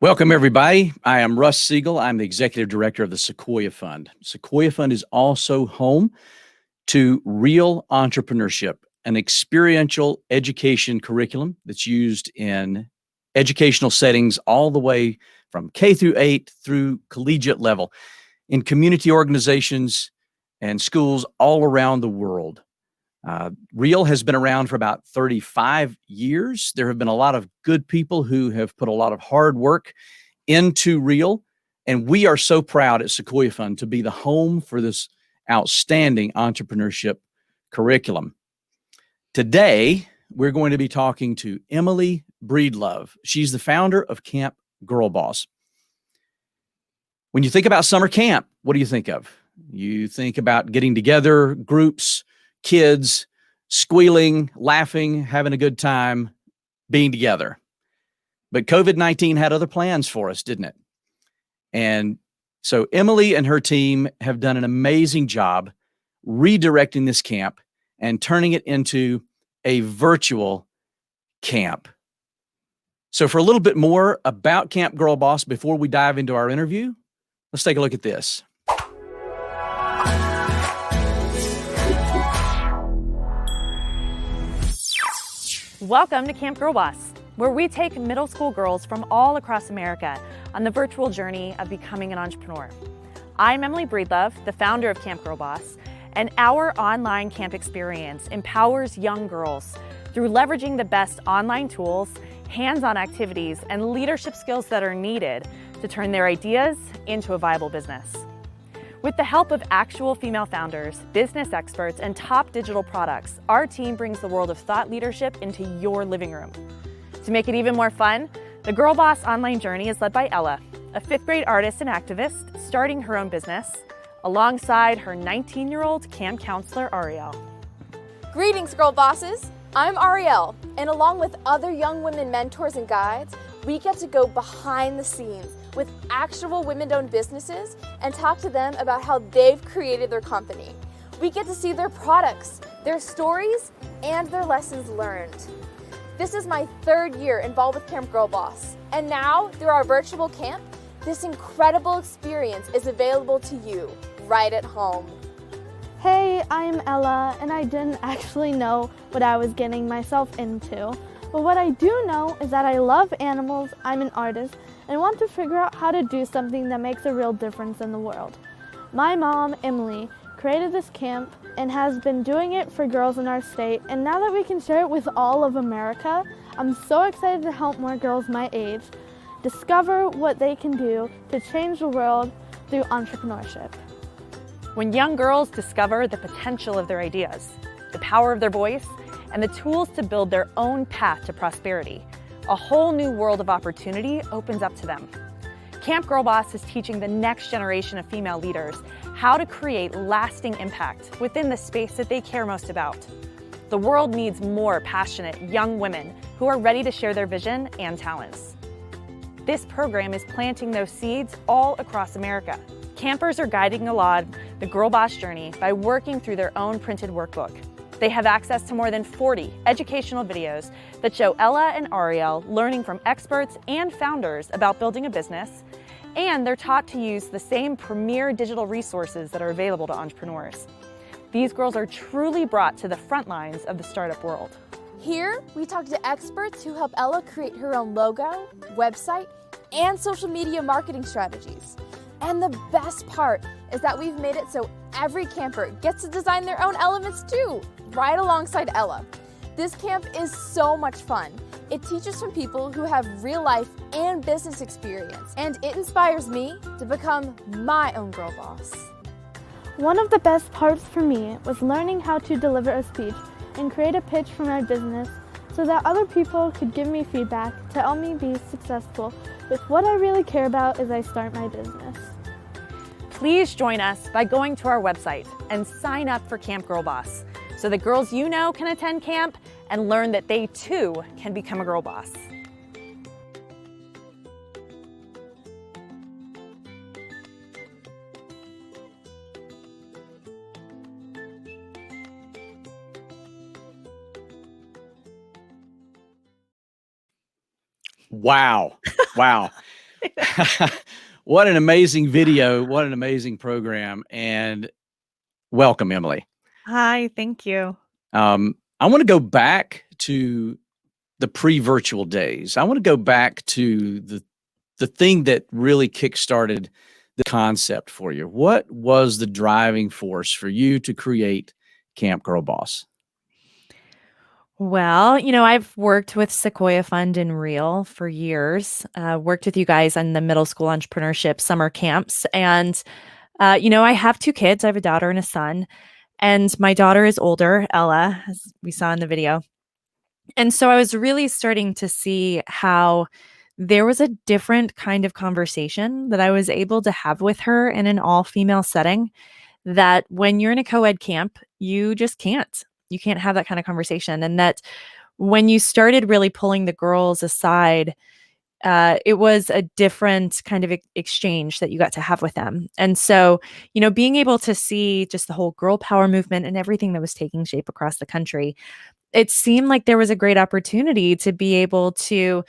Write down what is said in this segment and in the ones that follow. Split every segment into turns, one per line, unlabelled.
Welcome, everybody. I am Russ Siegel. I'm the executive director of the Sequoia Fund. Sequoia Fund is also home to Real Entrepreneurship, an experiential education curriculum that's used in educational settings all the way from K through 8 through collegiate level in community organizations and schools all around the world. Real has been around for about 35 years. There have been a lot of good people who have put a lot of hard work into Real, and we are so proud at Sequoia Fund to be the home for this outstanding entrepreneurship curriculum. Today, we're going to be talking to Emily Breedlove. She's the founder of Camp Girl Boss. When you think about summer camp, what do you think of? You think about getting together, groups, kids, squealing, laughing, having a good time, being together. But COVID-19 had other plans for us, didn't it? And so Emily and her team have done an amazing job redirecting this camp and turning it into a virtual camp. So for a little bit more about Camp Girl Boss before we dive into our interview, let's take a look at this.
Welcome to Camp Girl Boss, where we take middle school girls from all across America on the virtual journey of becoming an entrepreneur. I'm Emily Breedlove, the founder of Camp Girl Boss, and our online camp experience empowers young girls through leveraging the best online tools, hands-on activities, and leadership skills that are needed to turn their ideas into a viable business. With the help of actual female founders, business experts, and top digital products, our team brings the world of thought leadership into your living room. To make it even more fun, the Girl Boss online journey is led by Ella, a fifth grade artist and activist starting her own business, alongside her 19-year-old camp counselor, Ariel.
Greetings, Girl Bosses! I'm Ariel, and along with other young women mentors and guides, we get to go behind the scenes with actual women-owned businesses and talk to them about how they've created their company. We get to see their products, their stories, and their lessons learned. This is my third year involved with Camp Girl Boss, and now, through our virtual camp, this incredible experience is available to you right at home.
Hey, I'm Ella, and I didn't actually know what I was getting myself into. But what I do know is that I love animals, I'm an artist, and want to figure out how to do something that makes a real difference in the world. My mom, Emily, created this camp and has been doing it for girls in our state, and now that we can share it with all of America, I'm so excited to help more girls my age discover what they can do to change the world through entrepreneurship.
When young girls discover the potential of their ideas, the power of their voice, and the tools to build their own path to prosperity, a whole new world of opportunity opens up to them. Camp Girl Boss is teaching the next generation of female leaders how to create lasting impact within the space that they care most about. The world needs more passionate young women who are ready to share their vision and talents. This program is planting those seeds all across America. Campers are guiding along the Girl Boss journey by working through their own printed workbook. They have access to more than 40 educational videos that show Ella and Ariel learning from experts and founders about building a business, and they're taught to use the same premier digital resources that are available to entrepreneurs. These girls are truly brought to the front lines of the startup world.
Here, we talk to experts who help Ella create her own logo, website, and social media marketing strategies. And the best part is that we've made it so every camper gets to design their own elements too, right alongside Ella. This camp is so much fun. It teaches from people who have real life and business experience, and it inspires me to become my own girl boss.
One of the best parts for me was learning how to deliver a speech and create a pitch for my business so that other people could give me feedback to help me be successful with what I really care about as I start my business.
Please join us by going to our website and sign up for Camp Girl Boss so that girls you know can attend camp and learn that they too can become a girl boss.
Wow. Wow. What an amazing video. What an amazing program. And welcome, Emily.
Hi, thank you.
I want to go back to the pre-virtual days. I want to go back to the thing that really kickstarted the concept for you. What was the driving force for you to create Camp Girl Boss?
Well, I've worked with Sequoia Fund and Reel for years, worked with you guys on the middle school entrepreneurship summer camps. And, I have two kids. I have a daughter and a son. And my daughter is older, Ella, as we saw in the video. And so I was really starting to see how there was a different kind of conversation that I was able to have with her in an all-female setting that when you're in a co-ed camp, you just can't. You can't have that kind of conversation. And that when you started really pulling the girls aside, it was a different kind of exchange that you got to have with them. And so, being able to see just the whole girl power movement and everything that was taking shape across the country, it seemed like there was a great opportunity to be able to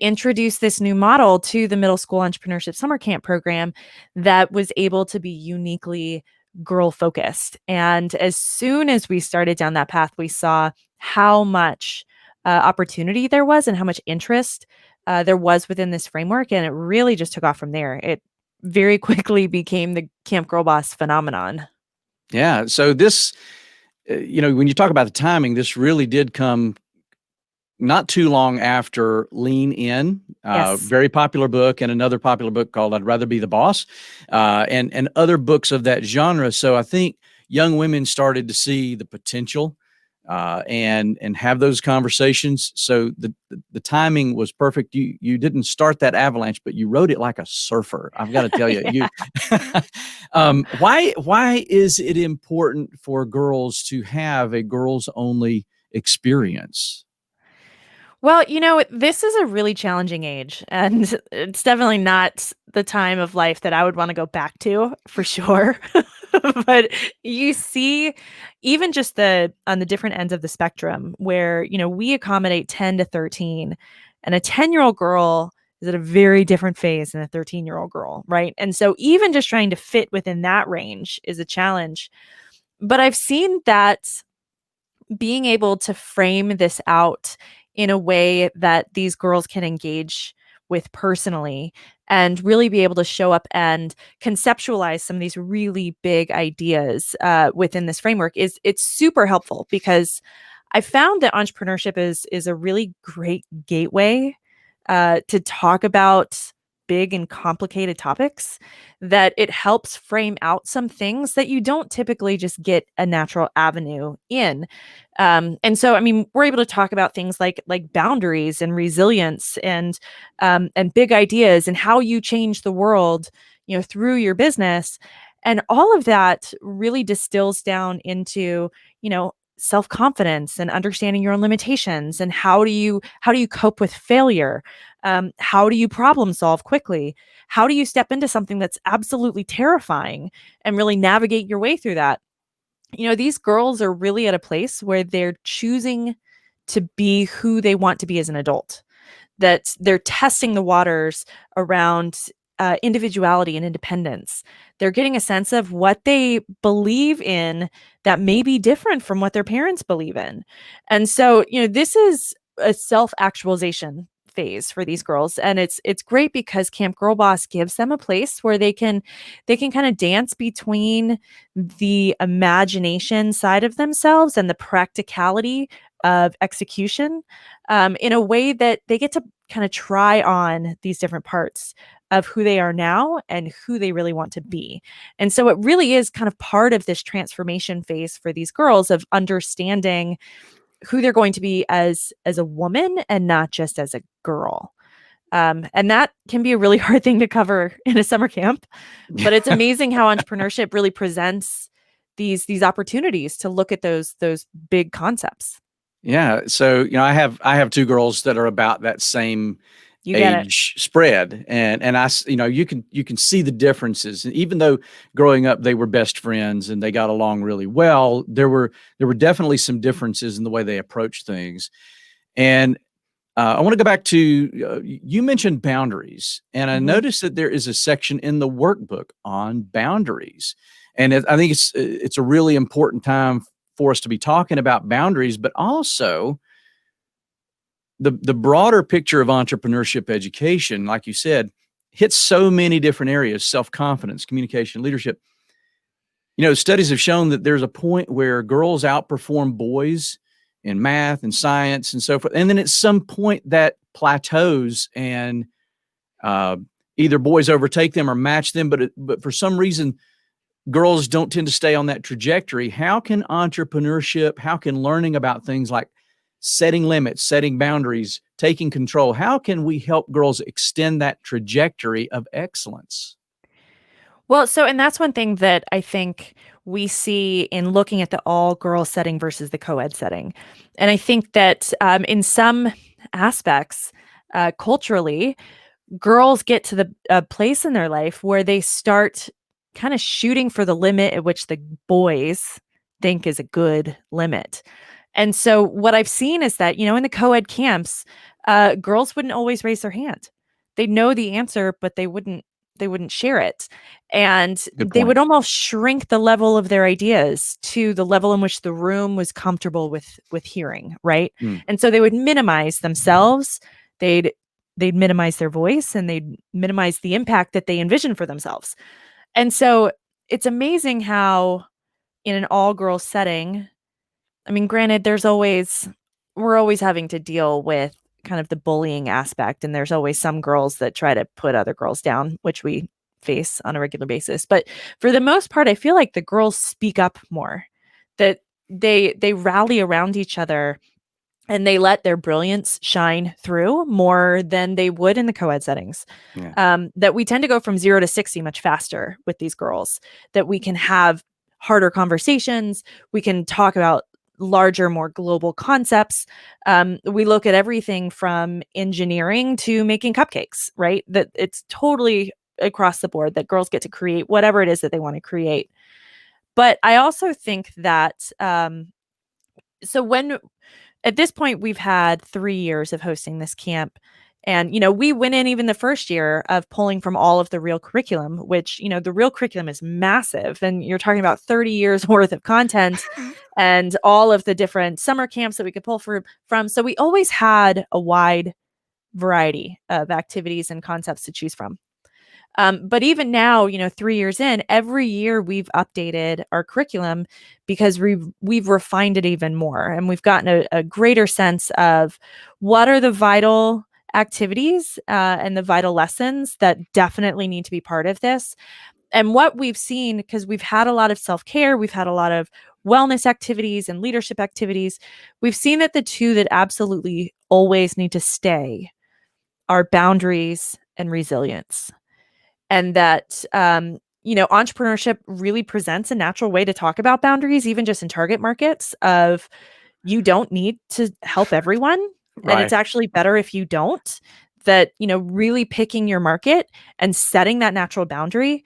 introduce this new model to the middle school entrepreneurship summer camp program that was able to be uniquely girl focused. And as soon as we started down that path, we saw how much opportunity there was and how much interest there was within this framework. And it really just took off from there. It very quickly became the Camp Girl Boss phenomenon.
Yeah. So this, when you talk about the timing, this really did come not too long after Lean In,
Yes.
very popular book, and another popular book called I'd Rather Be the Boss, and other books of that genre. So I think young women started to see the potential and have those conversations. So the timing was perfect. You didn't start that avalanche, but you rode it like a surfer. I've got to tell you,
Yeah.
why is it important for girls to have a girls only experience?
Well, this is a really challenging age, and it's definitely not the time of life that I would want to go back to for sure. But you see, even just on the different ends of the spectrum where, we accommodate 10 to 13, and a 10-year-old girl is at a very different phase than a 13-year-old girl, right? And so even just trying to fit within that range is a challenge. But I've seen that being able to frame this out in a way that these girls can engage with personally and really be able to show up and conceptualize some of these really big ideas within this framework it's super helpful, because I found that entrepreneurship is a really great gateway to talk about big and complicated topics, that it helps frame out some things that you don't typically just get a natural avenue in. And so, I mean, we're able to talk about things like boundaries and resilience and big ideas and how you change the world, through your business. And all of that really distills down into, self-confidence and understanding your own limitations, and how do you cope with failure, how do you problem solve quickly, how do you step into something that's absolutely terrifying and really navigate your way through that. These girls are really at a place where they're choosing to be who they want to be as an adult, that they're testing the waters around individuality and independence. They're getting a sense of what they believe in that may be different from what their parents believe in. And so, this is a self-actualization phase for these girls. And it's great because Camp Girl Boss gives them a place where they can kind of dance between the imagination side of themselves and the practicality of execution, in a way that they get to kind of try on these different parts of who they are now and who they really want to be. And so it really is kind of part of this transformation phase for these girls of understanding who they're going to be as a woman and not just as a girl. And that can be a really hard thing to cover in a summer camp, but it's amazing how entrepreneurship really presents these opportunities to look at those big concepts.
Yeah. So, I have two girls that are about that same
You get it.
age spread. And you can see the differences. And even though growing up, they were best friends and they got along really well, there were definitely some differences in the way they approached things. And I want to go back to you mentioned boundaries, and I
Mhm.
noticed that there is a section in the workbook on boundaries, and I think it's a really important time for us to be talking about boundaries, but also the broader picture of entrepreneurship education, like you said, hits so many different areas: self confidence, communication, leadership. Studies have shown that there's a point where girls outperform boys in math and science and so forth. And then at some point that plateaus and uh, either boys overtake them or match them. But for some reason, girls don't tend to stay on that trajectory. How can entrepreneurship, how can learning about things like setting limits, setting boundaries, taking control, how can we help girls extend that trajectory of excellence?
Well, and that's one thing that I think we see in looking at the all girls setting versus the co ed setting. And I think that in some aspects, culturally, girls get to the place in their life where they start kind of shooting for the limit at which the boys think is a good limit. And so what I've seen is that, in the co-ed camps, girls wouldn't always raise their hand. They'd know the answer, but they wouldn't share it. And
Good
they would
point.
almost shrink the level of their ideas to the level in which the room was comfortable with hearing, right?
Mm.
And so they would minimize themselves. They'd minimize their voice, and they'd minimize the impact that they envision for themselves. And so it's amazing how in an all girls setting, I mean, granted, we're always having to deal with kind of the bullying aspect, and there's always some girls that try to put other girls down, which we face on a regular basis. But for the most part, I feel like the girls speak up more, that they rally around each other, and they let their brilliance shine through more than they would in the co-ed settings.
Yeah.
That we tend to go from 0 to 60 much faster with these girls, that we can have harder conversations. We can talk about larger, more global concepts. We look at everything from engineering to making cupcakes, right? That it's totally across the board that girls get to create whatever it is that they want to create. But I also think that so when at this point, we've had 3 years of hosting this camp. And, we went in even the first year of pulling from all of the real curriculum, which, the real curriculum is massive. And you're talking about 30 years worth of content and all of the different summer camps that we could pull from. So we always had a wide variety of activities and concepts to choose from. But even now, 3 years in, every year we've updated our curriculum because we've refined it even more, and we've gotten a greater sense of what are the vital activities and the vital lessons that definitely need to be part of this. And what we've seen, because we've had a lot of self-care, we've had a lot of wellness activities and leadership activities, we've seen that the two that absolutely always need to stay are boundaries and resilience. And that entrepreneurship really presents a natural way to talk about boundaries, even just in target markets, of you don't need to help everyone, and it's
Right.
actually better if you don't. That, really picking your market and setting that natural boundary,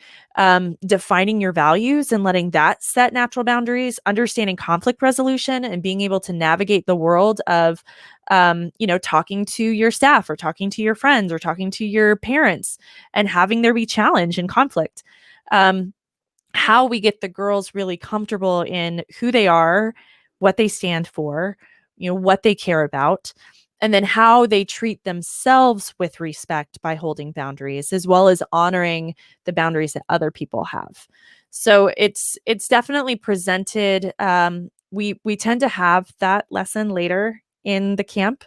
defining your values and letting that set natural boundaries, understanding conflict resolution and being able to navigate the world of talking to your staff or talking to your friends or talking to your parents, and having there be challenge and conflict. How we get the girls really comfortable in who they are, what they stand for, what they care about, and then how they treat themselves with respect by holding boundaries, as well as honoring the boundaries that other people have. So it's definitely presented. We tend to have that lesson later in the camp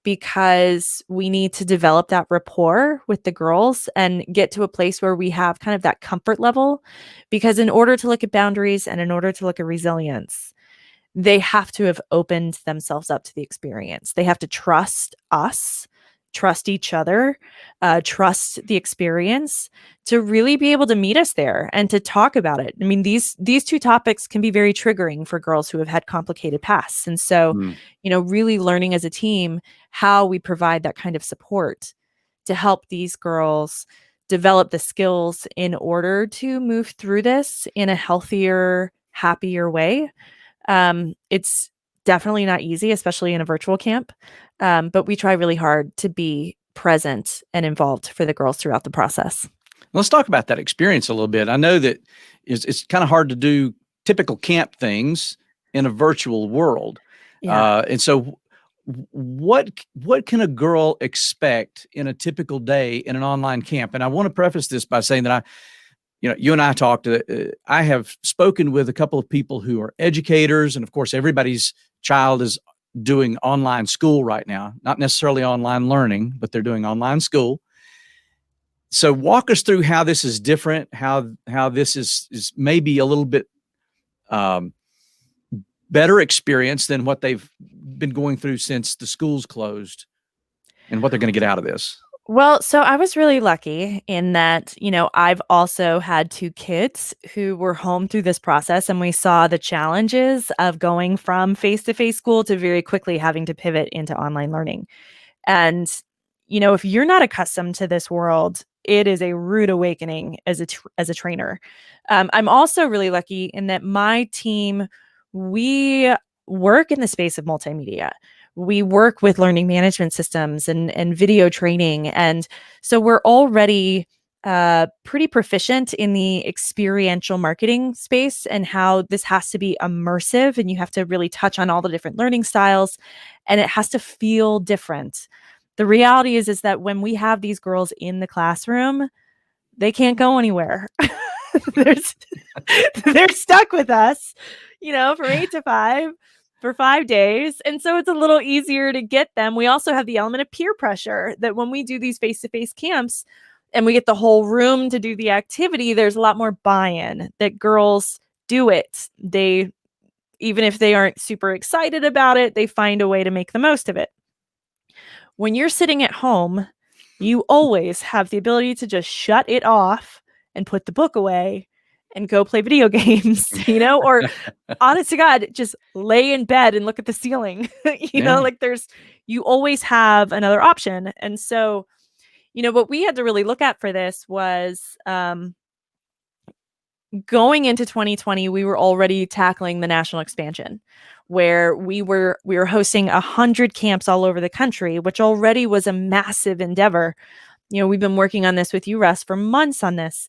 because we need to develop that rapport with the girls and get to a place where we have kind of that comfort level. Because in order to look at boundaries and in order to look at resilience, they have to have opened themselves up to the experience. They have to trust us, trust each other, trust the experience to really be able to meet us there and to talk about it. I mean, these two topics can be very triggering for girls who have had complicated pasts. And so,
Mm.
really learning as a team how we provide that kind of support to help these girls develop the skills in order to move through this in a healthier, happier way. It's definitely not easy, especially in a virtual camp. But we try really hard to be present and involved for the girls throughout the process.
Let's talk about that experience a little bit. I know that it's kind of hard to do typical camp things in a virtual world.
Yeah.
And so what can a girl expect in a typical day in an online camp? And I want to preface this by saying that you and I talked, I have spoken with a couple of people who are educators, and of course, everybody's child is doing online school right now, not necessarily online learning, but they're doing online school. So walk us through how this is different, how this is maybe a little bit better experience than what they've been going through since the schools closed, and what they're going to get out of this.
Well, so I was really lucky in that, I've also had 2 kids who were home through this process, and we saw the challenges of going from face-to-face school to very quickly having to pivot into online learning. And, if you're not accustomed to this world, it is a rude awakening as a trainer. I'm also really lucky in that my team, we work in the space of multimedia. We work with learning management systems and video training. And so we're already pretty proficient in the experiential marketing space and how this has to be immersive, and you have to really touch on all the different learning styles, and it has to feel different. The reality is that when we have these girls in the classroom, they can't go anywhere. they're, they're stuck with us, from 8 to 5 for 5 days. And so it's a little easier to get them. We also have the element of peer pressure that when we do these face-to-face camps and we get the whole room to do the activity, there's a lot more buy-in that girls do it. They, even if they aren't super excited about it, they find a way to make the most of it. When you're sitting at home, you always have the ability to just shut it off and put the book away and go play video games, or honest to God, just lay in bed and look at the ceiling. You always have another option. And so, what we had to really look at for this was going into 2020, we were already tackling the national expansion, where we were hosting 100 camps all over the country, which already was a massive endeavor. We've been working on this with you, Russ, for months on this.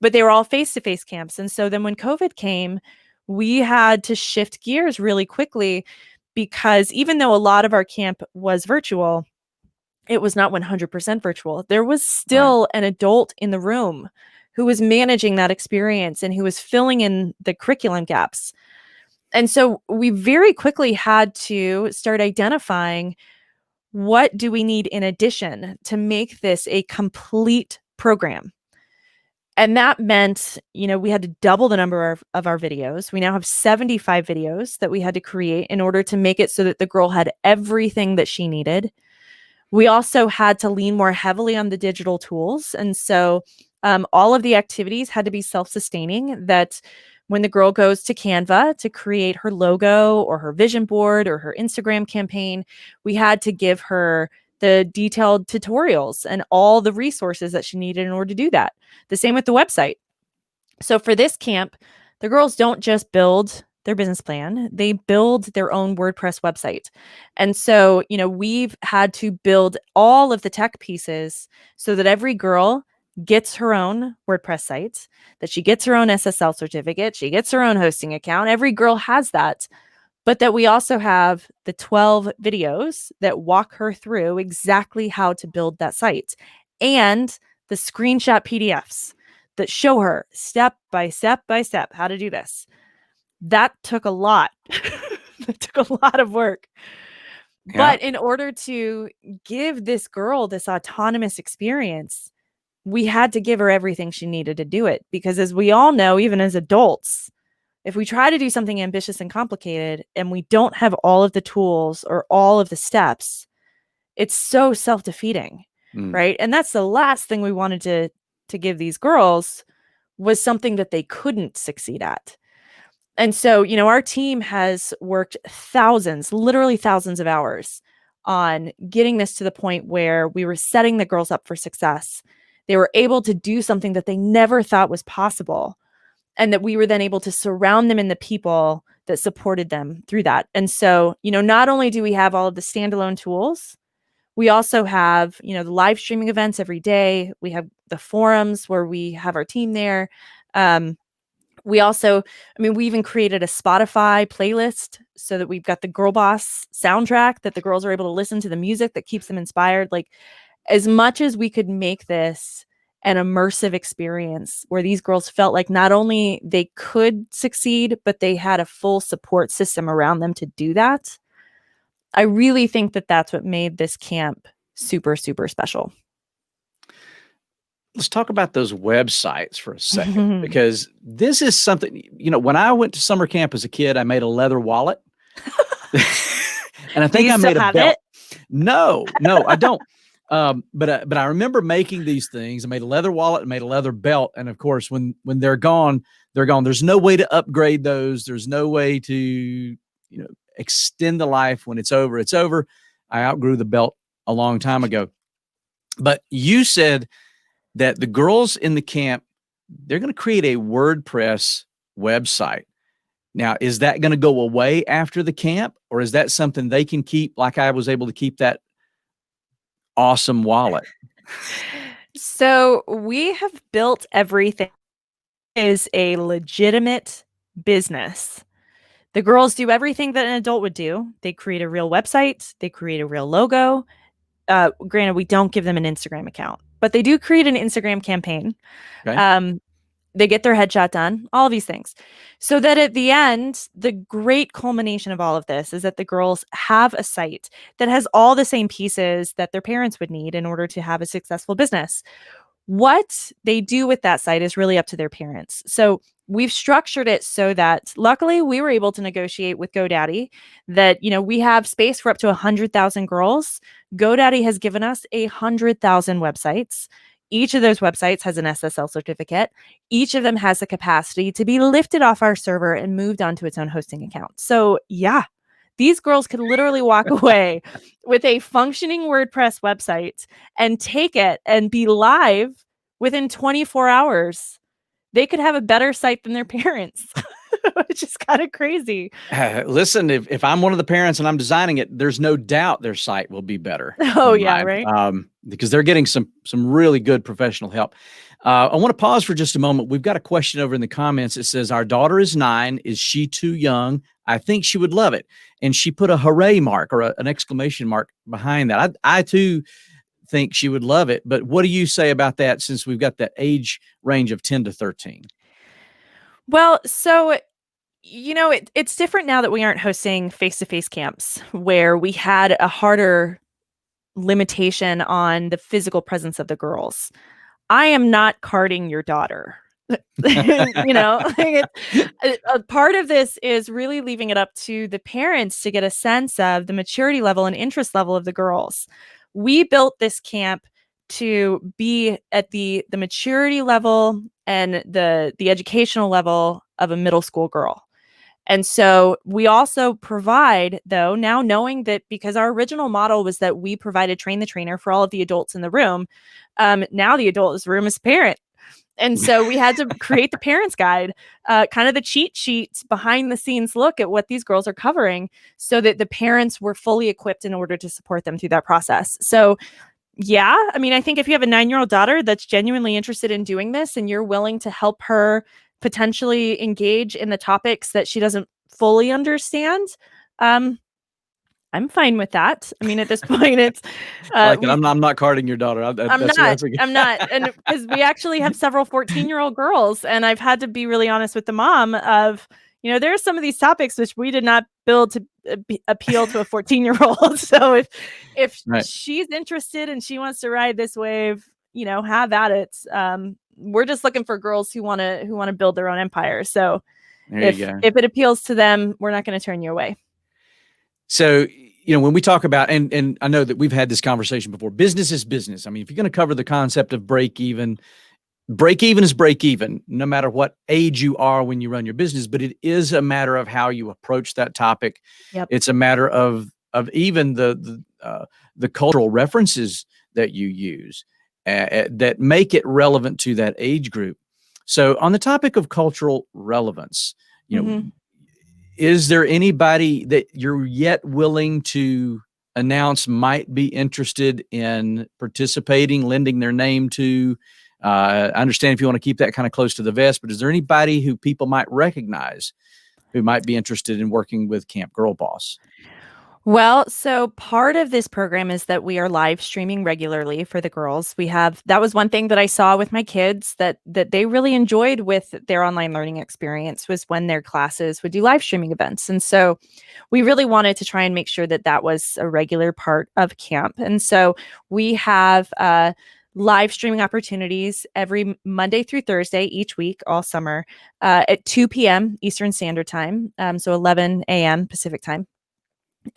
But they were all face-to-face camps. And so then when COVID came, we had to shift gears really quickly, because even though a lot of our camp was virtual, it was not 100% virtual. There was still an adult in the room who was managing that experience and who was filling in the curriculum gaps. And so we very quickly had to start identifying, what do we need in addition to make this a complete program? And that meant, we had to double the number of our videos. We now have 75 videos that we had to create in order to make it so that the girl had everything that she needed. We also had to lean more heavily on the digital tools. And so all of the activities had to be self-sustaining, that when the girl goes to Canva to create her logo or her vision board or her Instagram campaign, we had to give her the detailed tutorials and all the resources that she needed in order to do that. The same with the website. So for this camp, the girls don't just build their business plan, they build their own WordPress website. And so, we've had to build all of the tech pieces so that every girl gets her own WordPress site, that she gets her own SSL certificate, she gets her own hosting account. Every girl has that. But that we also have the 12 videos that walk her through exactly how to build that site, and the screenshot PDFs that show her step by step by step how to do this. That took a lot. That took a lot of work. Yeah. But in order to give this girl this autonomous experience, we had to give her everything she needed to do it. Because as we all know, even as adults, if we try to do something ambitious and complicated and we don't have all of the tools or all of the steps, it's so self-defeating, right? And that's the last thing we wanted to give these girls, was something that they couldn't succeed at. And so, our team has worked literally thousands of hours on getting this to the point where we were setting the girls up for success. They were able to do something that they never thought was possible. and that we were then able to surround them in the people that supported them through that. And so, not only do we have all of the standalone tools, we also have, the live streaming events every day. We have the forums where we have our team there. We also, we even created a Spotify playlist so that we've got the Girl Boss soundtrack that the girls are able to listen to, the music that keeps them inspired. Like, as much as we could make this an immersive experience where these girls felt like not only they could succeed, but they had a full support system around them to do that. I really think that that's what made this camp super, super special.
Let's talk about those websites for a second, because this is something, when I went to summer camp as a kid, I made a leather wallet. And I think I made a belt. No, I don't. But I remember making these things. I made a leather wallet and made a leather belt. And of course, when they're gone, they're gone. There's no way to upgrade those. There's no way to, extend the life. When it's over, it's over. I outgrew the belt a long time ago. But you said that the girls in the camp, they're going to create a WordPress website. Now, is that going to go away after the camp, or is that something they can keep, like I was able to keep that awesome wallet?
So we have built everything is a legitimate business. The girls do everything that an adult would do. They create a real website. They create a real logo. Granted, we don't give them an Instagram account, but they do create an Instagram campaign. Okay. They get their headshot done, all of these things. So that at the end, the great culmination of all of this is that the girls have a site that has all the same pieces that their parents would need in order to have a successful business. What they do with that site is really up to their parents. So we've structured it so that luckily we were able to negotiate with GoDaddy that, we have space for up to 100,000 girls. GoDaddy has given us 100,000 websites. Each of those websites has an SSL certificate. Each of them has the capacity to be lifted off our server and moved onto its own hosting account. So yeah, these girls could literally walk away with a functioning WordPress website and take it and be live within 24 hours. They could have a better site than their parents, which is kind of crazy.
Listen, if I'm one of the parents and I'm designing it, there's no doubt their site will be better.
Oh yeah, right.
Because they're getting some really good professional help. I want to pause for just a moment. We've got a question over in the comments. It says, our daughter is 9. Is she too young? I think she would love it. And she put a hooray mark or an exclamation mark behind that. I too think she would love it. But what do you say about that, since we've got that age range of 10 to 13?
Well, so, it's different now that we aren't hosting face-to-face camps where we had a harder limitation on the physical presence of the girls. I am not carding your daughter. A part of this is really leaving it up to the parents to get a sense of the maturity level and interest level of the girls. We built this camp to be at the maturity level and the educational level of a middle school girl. And so we also provide, though, now knowing that because our original model was that we provided train the trainer for all of the adults in the room, now the adult in the room is a parent. And so we had to create the parents guide, kind of the cheat sheets, behind the scenes look at what these girls are covering so that the parents were fully equipped in order to support them through that process. So yeah, I think if you have a 9-year-old daughter that's genuinely interested in doing this and you're willing to help her potentially engage in the topics that she doesn't fully understand, I'm fine with that. At this point, it's
I'm not carding your daughter.
I'm not. And because we actually have several 14-year-old girls, and I've had to be really honest with the mom of, there are some of these topics which we did not build to appeal to a 14-year-old. So if right. She's interested and she wants to ride this wave, have at it. We're just looking for girls who want to build their own empire. So if it appeals to them, we're not going to turn you away.
So, when we talk about, and I know that we've had this conversation before, business is business. If you're going to cover the concept of break even is break even, no matter what age you are when you run your business, but it is a matter of how you approach that topic. Yep. It's a matter of even the cultural references that you use that make it relevant to that age group. So on the topic of cultural relevance, you know, is there anybody that you're yet willing to announce might be interested in participating, lending their name to? I understand if you want to keep that kind of close to the vest, but is there anybody who people might recognize who might be interested in working with Camp Girl Boss?
Well, so part of this program is that we are live streaming regularly for the girls. That was one thing that I saw with my kids that they really enjoyed with their online learning experience, was when their classes would do live streaming events. And so we really wanted to try and make sure that that was a regular part of camp. And so we have live streaming opportunities every Monday through Thursday each week, all summer, at 2 p.m. Eastern Standard Time, so 11 a.m. Pacific Time.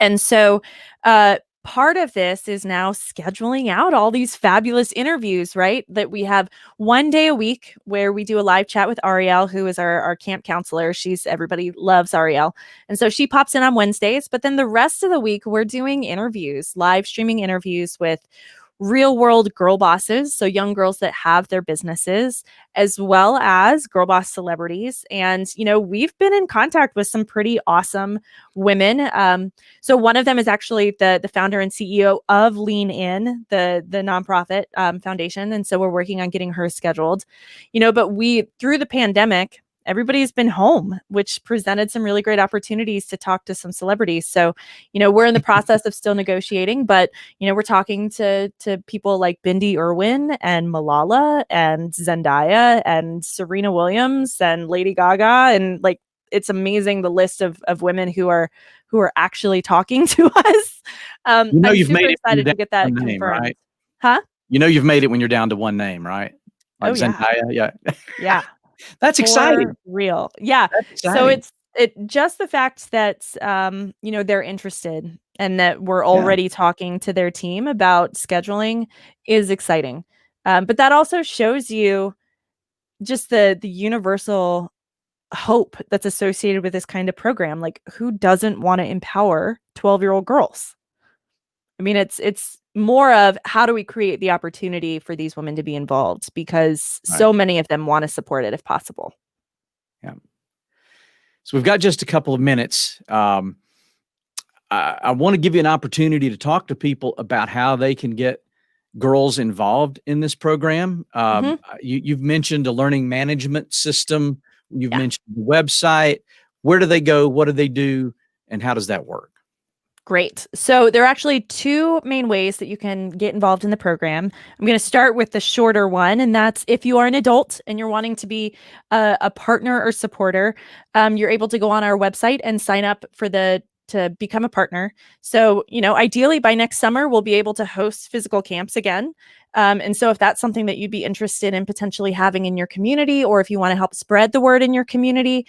And so part of this is now scheduling out all these fabulous interviews, right? That we have one day a week where we do a live chat with Ariel, who is our camp counselor. Everybody loves Ariel. And so she pops in on Wednesdays, but then the rest of the week we're doing interviews, live streaming interviews with real world girl bosses, so young girls that have their businesses, as well as girl boss celebrities. And, we've been in contact with some pretty awesome women. So one of them is actually the founder and CEO of Lean In, the nonprofit foundation. And so we're working on getting her scheduled, but through the pandemic, everybody's been home, which presented some really great opportunities to talk to some celebrities. So, we're in the process of still negotiating, but, we're talking to people like Bindi Irwin and Malala and Zendaya and Serena Williams and Lady Gaga. And it's amazing the list of women who are actually talking to us. I'm
you've
super
made it
excited to get that
name,
confirmed.
right?
Huh?
You've made it when you're down to one name, right? Like Zendaya, yeah.
Yeah.
That's exciting.
For real. Yeah.
That's
So
exciting.
it just the fact that they're interested and that we're
Yeah.
already talking to their team about scheduling is exciting. But that also shows you just the universal hope that's associated with this kind of program. Like, who doesn't want to empower 12-year-old girls? I mean, it's more of, how do we create the opportunity for these women to be involved, because so many of them want to support it if possible.
Yeah. So we've got just a couple of minutes. I want to give you an opportunity to talk to people about how they can get girls involved in this program. You've mentioned a learning management system. You've mentioned the website. Where do they go? What do they do? And how does that work?
Great. So there are actually two main ways that you can get involved in the program. I'm going to start with the shorter one, and that's if you are an adult and you're wanting to be a partner or supporter, you're able to go on our website and sign up to become a partner. So, ideally by next summer, we'll be able to host physical camps again. And so if that's something that you'd be interested in potentially having in your community, or if you want to help spread the word in your community,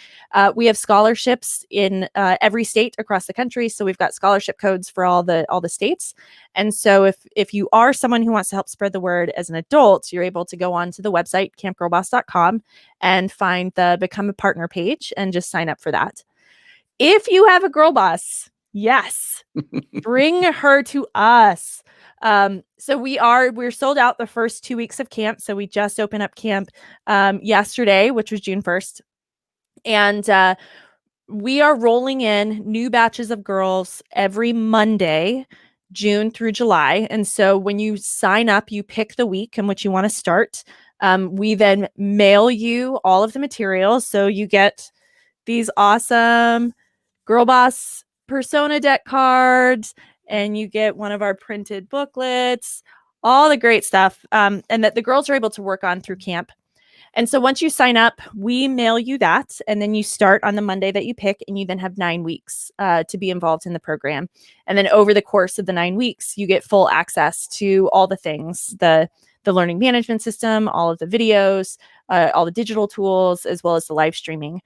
we have scholarships in every state across the country. So we've got scholarship codes for all the states. And so if you are someone who wants to help spread the word as an adult, you're able to go on to the website, campgirlboss.com, and find the Become a Partner page and just sign up for that. If you have a girl boss, yes, bring her to us. So we're sold out the first 2 weeks of camp. So we just opened up camp yesterday, which was June 1st. And we are rolling in new batches of girls every Monday, June through July. And so when you sign up, you pick the week in which you want to start. We then mail you all of the materials. So you get these awesome Girl Boss persona deck cards, and you get one of our printed booklets, all the great stuff, and that the girls are able to work on through camp. And so once you sign up, we mail you that, and then you start on the Monday that you pick, and you then have 9 weeks to be involved in the program. And then over the course of the 9 weeks, you get full access to all the things, the learning management system, all of the videos, all the digital tools, as well as the live streaming.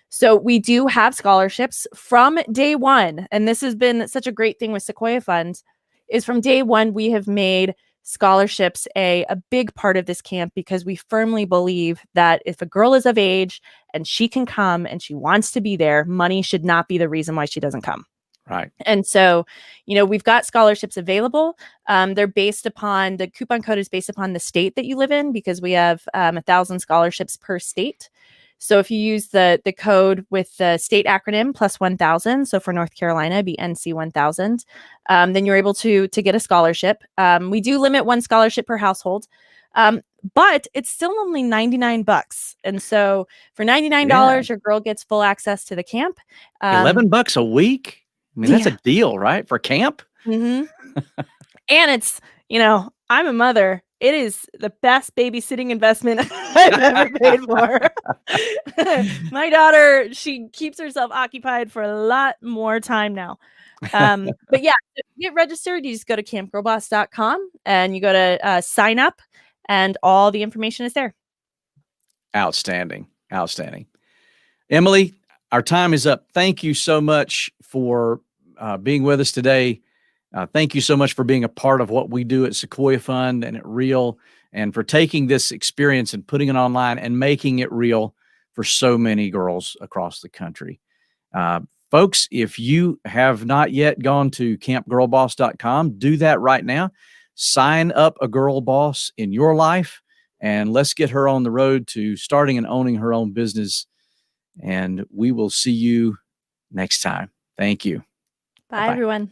So we do have scholarships from day one. And this has been such a great thing with Sequoia Fund, is from day one, we have made scholarships a big part of this camp, because we firmly believe that if a girl is of age and she can come and she wants to be there, money should not be the reason why she doesn't come.
Right.
And so, we've got scholarships available. They're based upon, the coupon code is based upon the state that you live in, because we have 1,000 scholarships per state. So if you use the code with the state acronym plus 1,000, so for North Carolina, it'd be NC 1,000, then you're able to get a scholarship. We do limit one scholarship per household. But it's still only $99. And so for $99, your girl gets full access to the camp.
$11 a week. I mean, that's a
Yeah.
deal, right? For camp.
And it's, I'm a mother. It is the best babysitting investment I've ever paid for. My daughter, she keeps herself occupied for a lot more time now. But yeah, to get registered, you just go to campgirlboss.com and you go to sign up, and all the information is there.
Outstanding. Outstanding. Emily, our time is up. Thank you so much for being with us today. Thank you so much for being a part of what we do at Sequoia Fund and at Real, and for taking this experience and putting it online and making it real for so many girls across the country. Folks, if you have not yet gone to campgirlboss.com, do that right now. Sign up a girl boss in your life, and let's get her on the road to starting and owning her own business. And we will see you next time. Thank you.
Bye, everyone.